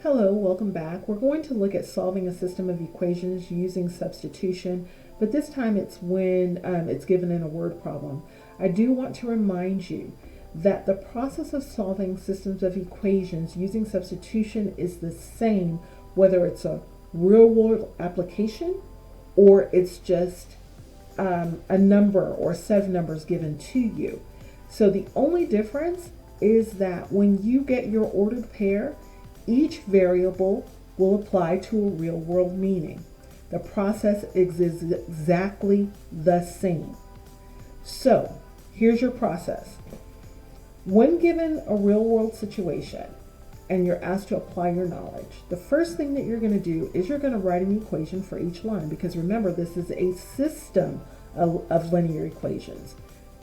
Hello, welcome back. We're going to look at solving a system of equations using substitution, but this time it's when it's given in a word problem. I do want to remind you that the process of solving systems of equations using substitution is the same whether it's a real world application or it's just a number or a set of numbers given to you. So the only difference is that when you get your ordered pair, each variable will apply to a real world meaning. The process is exactly the same. So here's your process. When given a real world situation and you're asked to apply your knowledge, the first thing that you're going to do is you're going to write an equation for each line, because remember, this is a system of linear equations,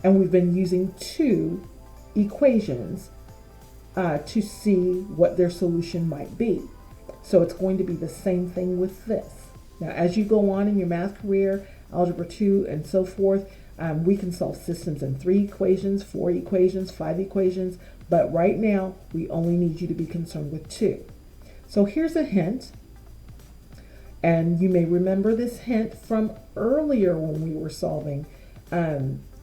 and we've been using two equations to see what their solution might be. So it's going to be the same thing with this. Now, as you go on in your math career, algebra 2 and so forth, we can solve systems in 3 equations, 4 equations, 5 equations, but right now we only need you to be concerned with 2. So here's a hint, and you may remember this hint from earlier when we were solving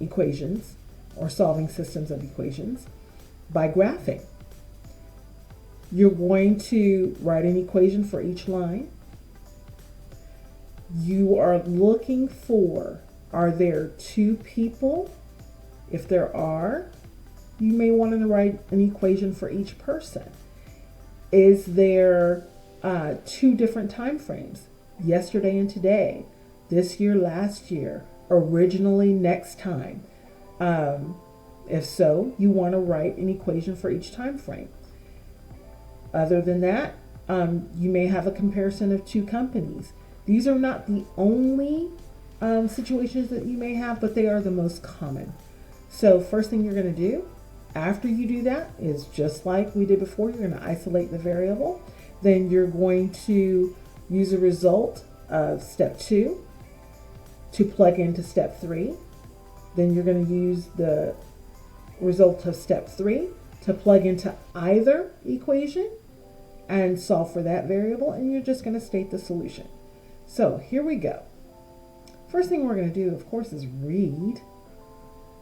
equations or solving systems of equations by graphing. You're going to write an equation for each line. You are looking for, are there 2 people? If there are, you may want to write an equation for each person. Is there 2 different time frames? Yesterday and today, this year, last year, originally, next time. If so, you want to write an equation for each time frame. Other than that, you may have a comparison of 2 companies. These are not the only situations that you may have, but they are the most common. So first thing you're going to do after you do that is just like we did before. You're going to isolate the variable. Then you're going to use the result of step 2 to plug into step 3. Then you're going to use the result of step 3 to plug into either equation and solve for that variable, and you're just going to state the solution. So here we go. First thing we're going to do, of course, is read.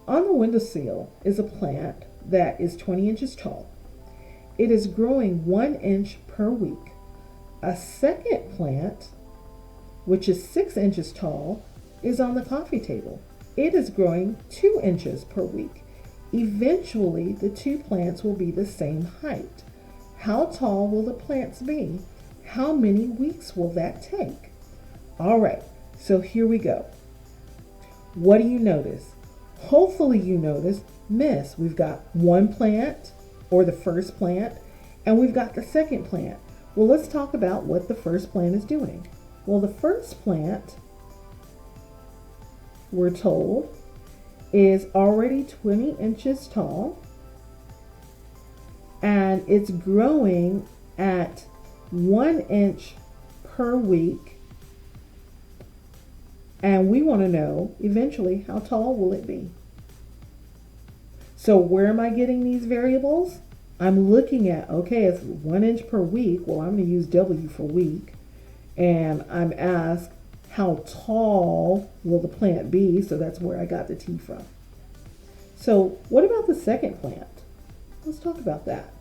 On the windowsill is a plant that is 20 inches tall. It is growing 1 inch per week. A second plant, which is 6 inches tall, is on the coffee table. It is growing 2 inches per week. Eventually, the 2 plants will be the same height. How tall will the plants be? How many weeks will that take? All right, so here we go. What do you notice? Hopefully you notice, Miss, we've got 1 plant, or the first plant, and we've got the second plant. Well, let's talk about what the first plant is doing. Well, the first plant, we're told, is already 20 inches tall, and it's growing at 1 inch per week. And we want to know eventually, how tall will it be? So where am I getting these variables? I'm looking at, okay, it's 1 inch per week. Well, I'm going to use W for week. And I'm asked, how tall will the plant be? So that's where I got the T from. So what about the second plant? Let's talk about that.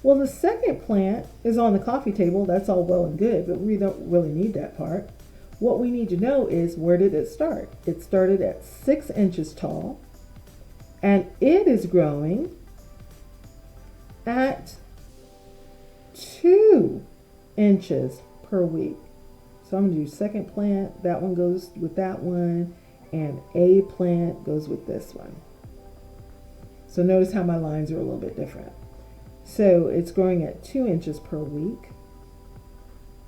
Well, the second plant is on the coffee table. That's all well and good, but we don't really need that part. What we need to know is, where did it start? It started at 6 inches tall, and it is growing at 2 inches per week. So I'm going to do second plant. That one goes with that one, and a plant goes with this one. So notice how my lines are a little bit different. So it's growing at 2 inches per week,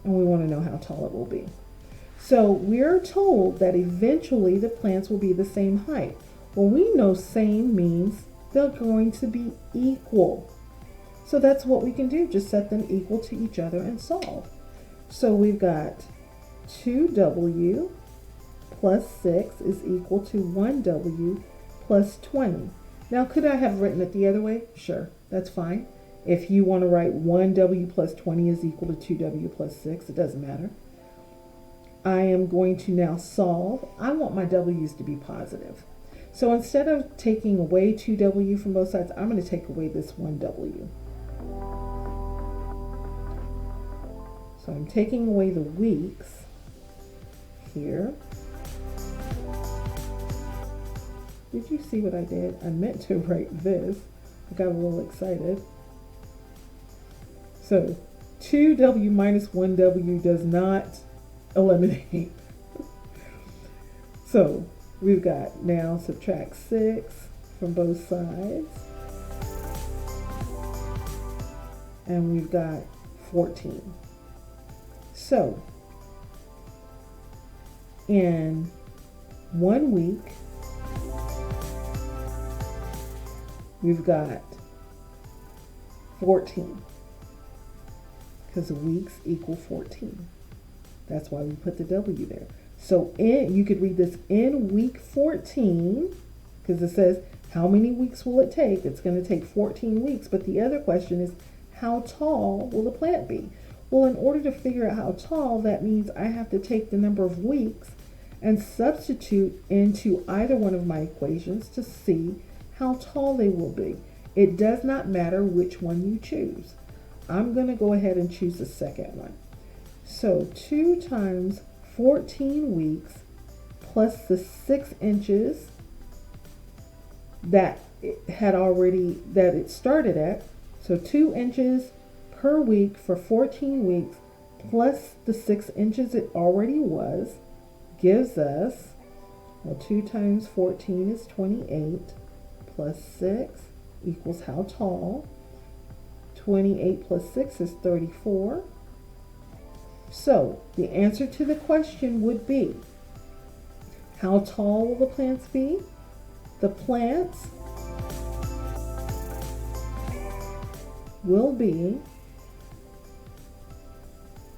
and we want to know how tall it will be. So we're told that eventually the plants will be the same height. Well, we know same means they're going to be equal. So that's what we can do, just set them equal to each other and solve. So we've got 2W plus 6 is equal to 1W plus 20. Now, could I have written it the other way? Sure, that's fine. If you want to write 1W plus 20 is equal to 2W plus 6, it doesn't matter. I am going to now solve. I want my W's to be positive. So instead of taking away 2W from both sides, I'm going to take away this 1W. So I'm taking away the weeks here. Did you see what I did? I meant to write this. I got a little excited. So 2W minus 1W does not eliminate. So we've got now subtract 6 from both sides. And we've got 14. So in 1 week, we've got 14 because the weeks equal 14. That's why we put the W there. So you could read this in week 14 because it says how many weeks will it take? It's going to take 14 weeks. But the other question is how tall will the plant be? Well, in order to figure out how tall, that means I have to take the number of weeks and substitute into either one of my equations to see how tall they will be. It does not matter which one you choose. I'm going to go ahead and choose the second one. So 2 times 14 weeks plus the 6 inches that it started at. So 2 inches per week for 14 weeks plus the 6 inches it already was gives us, well, 2 times 14 is 28 plus 6 equals how tall? 28 plus 6 is 34. So the answer to the question would be, how tall will the plants be? The plants will be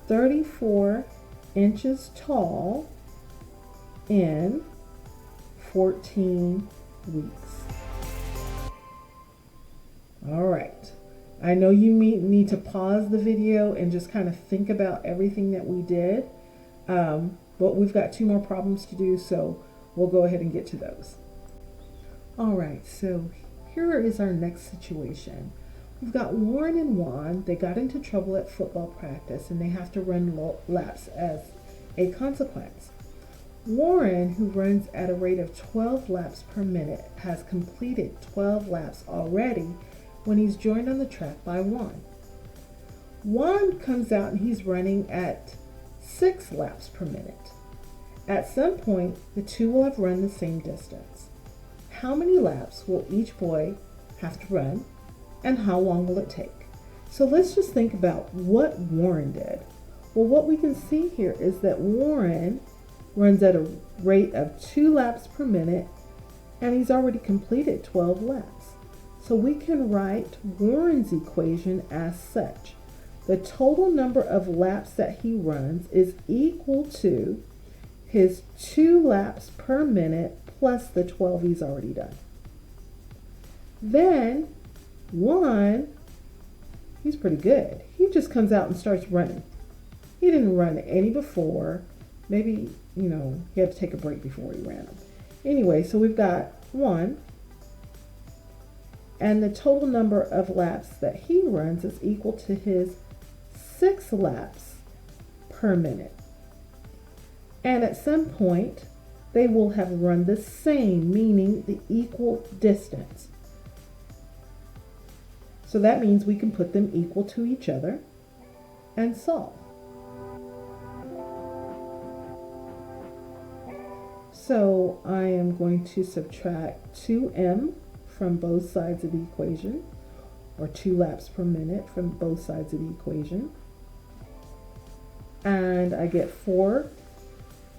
34 inches tall in 14 weeks. All right. I know you need to pause the video and just kind of think about everything that we did. But we've got 2 more problems to do, so we'll go ahead and get to those. All right, so here is our next situation. We've got Warren and Juan. They got into trouble at football practice and they have to run laps as a consequence. Warren, who runs at a rate of 12 laps per minute, has completed 12 laps already when he's joined on the track by Juan. Juan comes out and he's running at 6 laps per minute. At some point, the two will have run the same distance. How many laps will each boy have to run, and how long will it take? So let's just think about what Warren did. Well, what we can see here is that Warren runs at a rate of 2 laps per minute, and he's already completed 12 laps. So we can write Warren's equation as such. The total number of laps that he runs is equal to his 2 laps per minute plus the 12 he's already done. Then Juan, he's pretty good. He just comes out and starts running. He didn't run any before. Maybe, he had to take a break before he ran them. Anyway, so we've got 1. And the total number of laps that he runs is equal to his 6 laps per minute. And at some point, they will have run the same, meaning the equal distance. So that means we can put them equal to each other and solve. So I am going to subtract 2m from both sides of the equation, or 2 laps per minute from both sides of the equation. And I get 4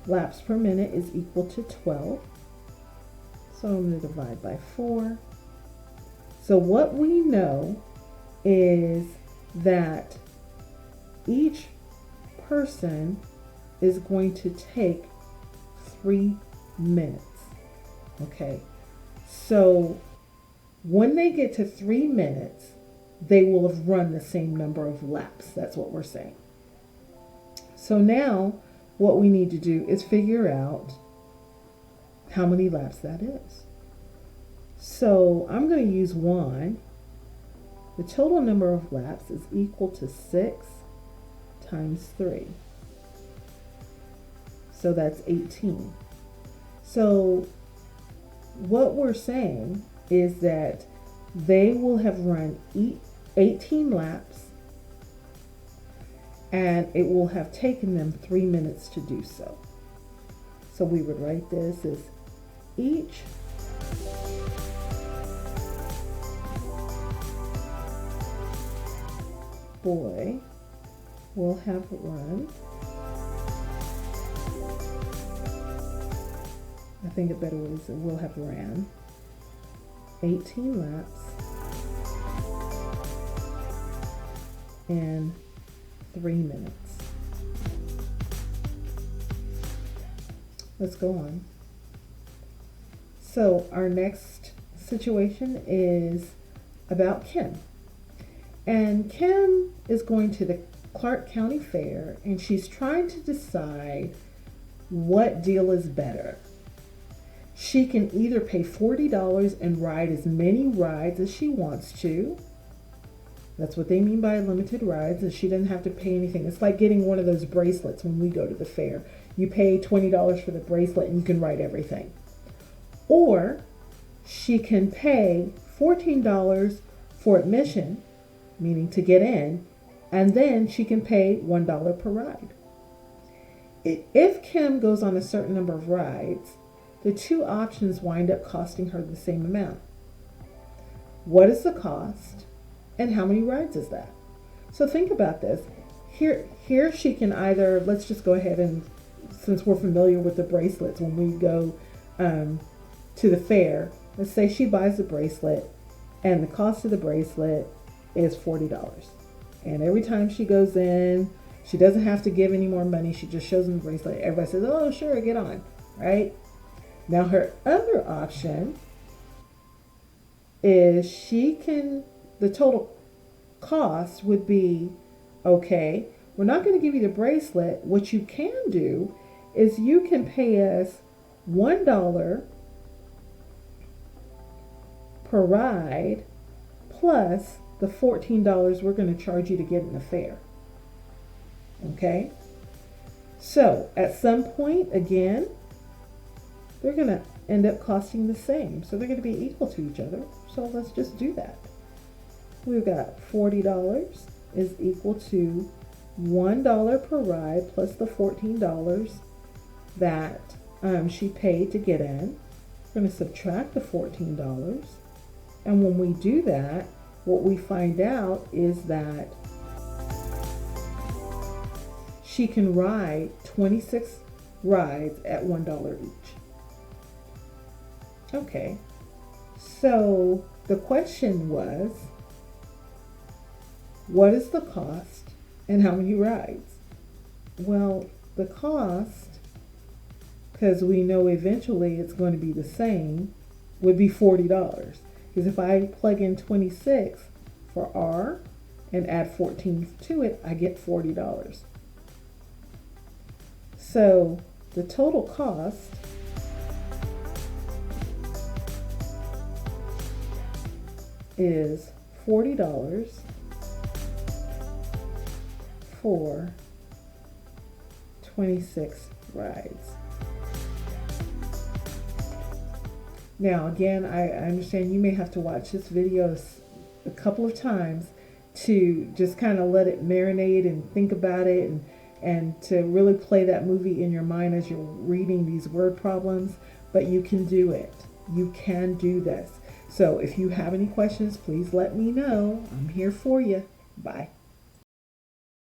laps per minute is equal to 12. So I'm going to divide by 4. So what we know is that each person is going to take 3 minutes. Okay, so when they get to 3 minutes, they will have run the same number of laps. That's what we're saying. So now what we need to do is figure out how many laps that is. So I'm going to use 1. The total number of laps is equal to 6 times 3. So that's 18. So what we're saying is that they will have run 18 laps, and it will have taken them 3 minutes to do so. So we would write this as each boy will have run, I think a better word is will have ran 18 laps in 3 minutes. Let's go on. So our next situation is about Kim. And Kim is going to the Clark County Fair, and she's trying to decide what deal is better. She can either pay $40 and ride as many rides as she wants to. That's what they mean by limited rides, is she doesn't have to pay anything. It's like getting one of those bracelets when we go to the fair. You pay $20 for the bracelet and you can ride everything. Or she can pay $14 for admission, meaning to get in, and then she can pay $1 per ride. If Kim goes on a certain number of rides, the two options wind up costing her the same amount. What is the cost, and how many rides is that? So think about this. Here she can either, let's just go ahead and, since we're familiar with the bracelets, when we go to the fair, let's say she buys the bracelet, and the cost of the bracelet is $40. And every time she goes in, she doesn't have to give any more money. She just shows them the bracelet. Everybody says, oh, sure, get on, right? Now her other option is the total cost would be, okay, we're not going to give you the bracelet. What you can do is you can pay us $1 per ride plus the $14 we're going to charge you to get in the fair. Okay? So at some point, again, they're going to end up costing the same. So they're going to be equal to each other. So let's just do that. We've got $40 is equal to $1 per ride plus the $14 that she paid to get in. We're going to subtract the $14. And when we do that, what we find out is that she can ride 26 rides at $1 each. Okay, so the question was, what is the cost and how many rides? Well, the cost, because we know eventually it's going to be the same, would be $40. Because if I plug in 26 for R and add 14 to it, I get $40. So the total cost is $40 for 26 rides. Now again, I understand you may have to watch this video a couple of times to just kind of let it marinate and think about it, and to really play that movie in your mind as you're reading these word problems. But you can do it. You can do this. So if you have any questions, please let me know. I'm here for you. Bye.